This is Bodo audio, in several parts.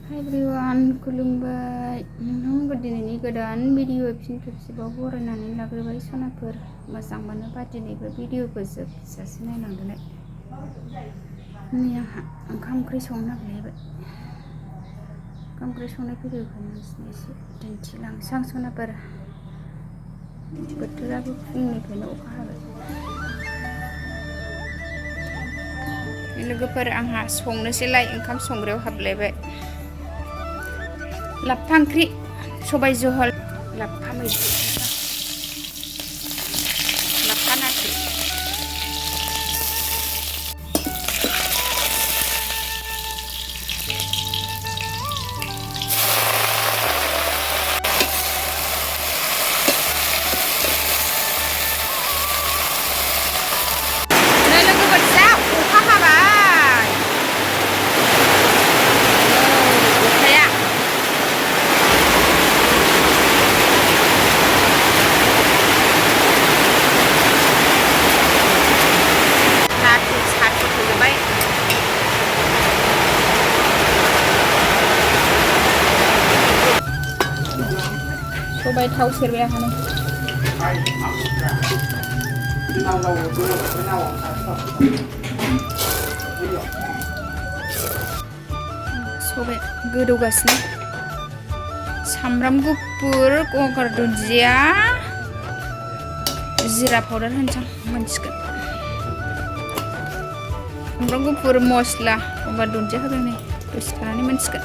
Hai everyone, खुलुमबाय नोंथांमोनखौ दिनैनि गोदान भिडिअ फिन खेबसेबाव बरायनानै लाग्रोबाय सनाफोर मोजां मोनोबा दिनैबो भिडिअखौ जोबजासे नायलांदोलाय। नै आंहा ओंखाम ओंख्रि संनो नागिरलायबाय। ओंखाम ओंख्रि संनाय भिडिअखौ नोंसिनो एसे दिन्थिलांसां सनाफोर। बोथोराबो फुंनिफ्रायनो अखा हाबाय। लोगोफोर आंहा संनोसैलाय ओंखाम संग्रायाव हाबलायबाय। लाफा ओंख्रि सबाय जहल लाफा मैद्रु लाफा नाथुर नै लोगोफोर जा अखा हाबाय। अखाया सबाय थाव सेरबाय आंहानो सबाय गोदौगासिनो सामब्राम गुफुर गंगार दुन्दिया जिरा पाउडार होनसां मोनसिगोन। सामब्राम गुफुर मस्ला गंगार दुन्दिया होदों नै दसे थानानै मोनसिगोन।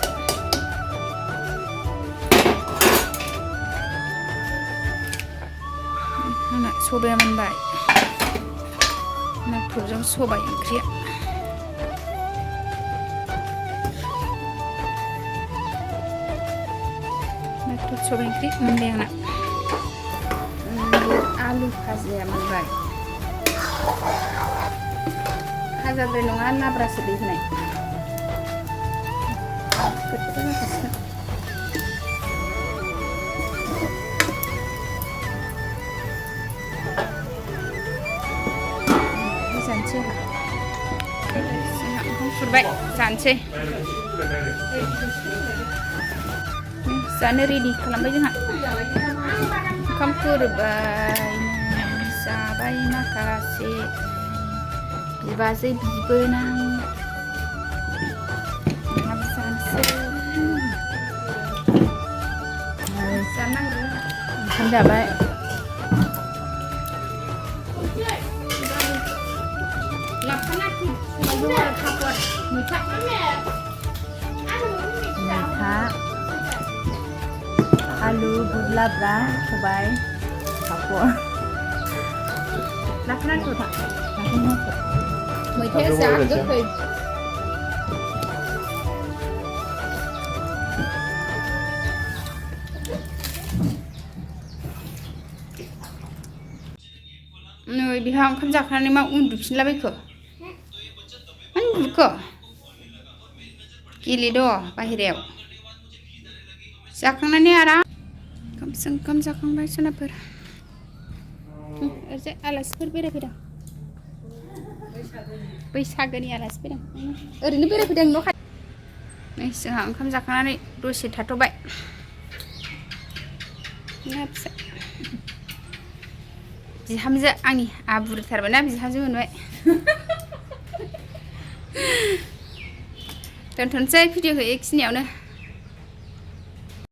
सबाया मोनबाय नाथुरजों सबाय ओंख्रिया। नाथुर सबाय ओंख्रि मोनबाय आंना। आलु भाजाया मोनबाय। भाजाद्राय नङा लाब्रासो दै होनाय। जानोसै जोंहा ओंखाम खुरबाय जानोसै जानो रेडि खालामबाय जोंहा ओंखाम खुरबाय जाबाय माखासे बिबाजै बिबोनां जानोसै जानांगौ ओंखाम जाबाय। मैथा आलु बुरलाब्रा सबाय पापर लाफा नाथुर मैथाया जा गोखै। नै बिहा ओंखाम जाखांनानै मा उन्दुफिनलाबायखो उन्दुखो गेलेद' बाहेरायाव जाखांनानै आराम ओंखाम जाखांबाय सनाफोर। ओरैजाय आलासिफोर बेरायफैदों बैसागोनि आलासि फैदों ओरैनो बेरायफैदों न' खाथि। नै जोंहा ओंखाम जाखांनानै दसे थाथ'बाय। बिहामजो आंनि बुरिथारबायना बिहामजो मोनबाय। दोनथ'नोसै भिडिअखौ एखिनियावनो।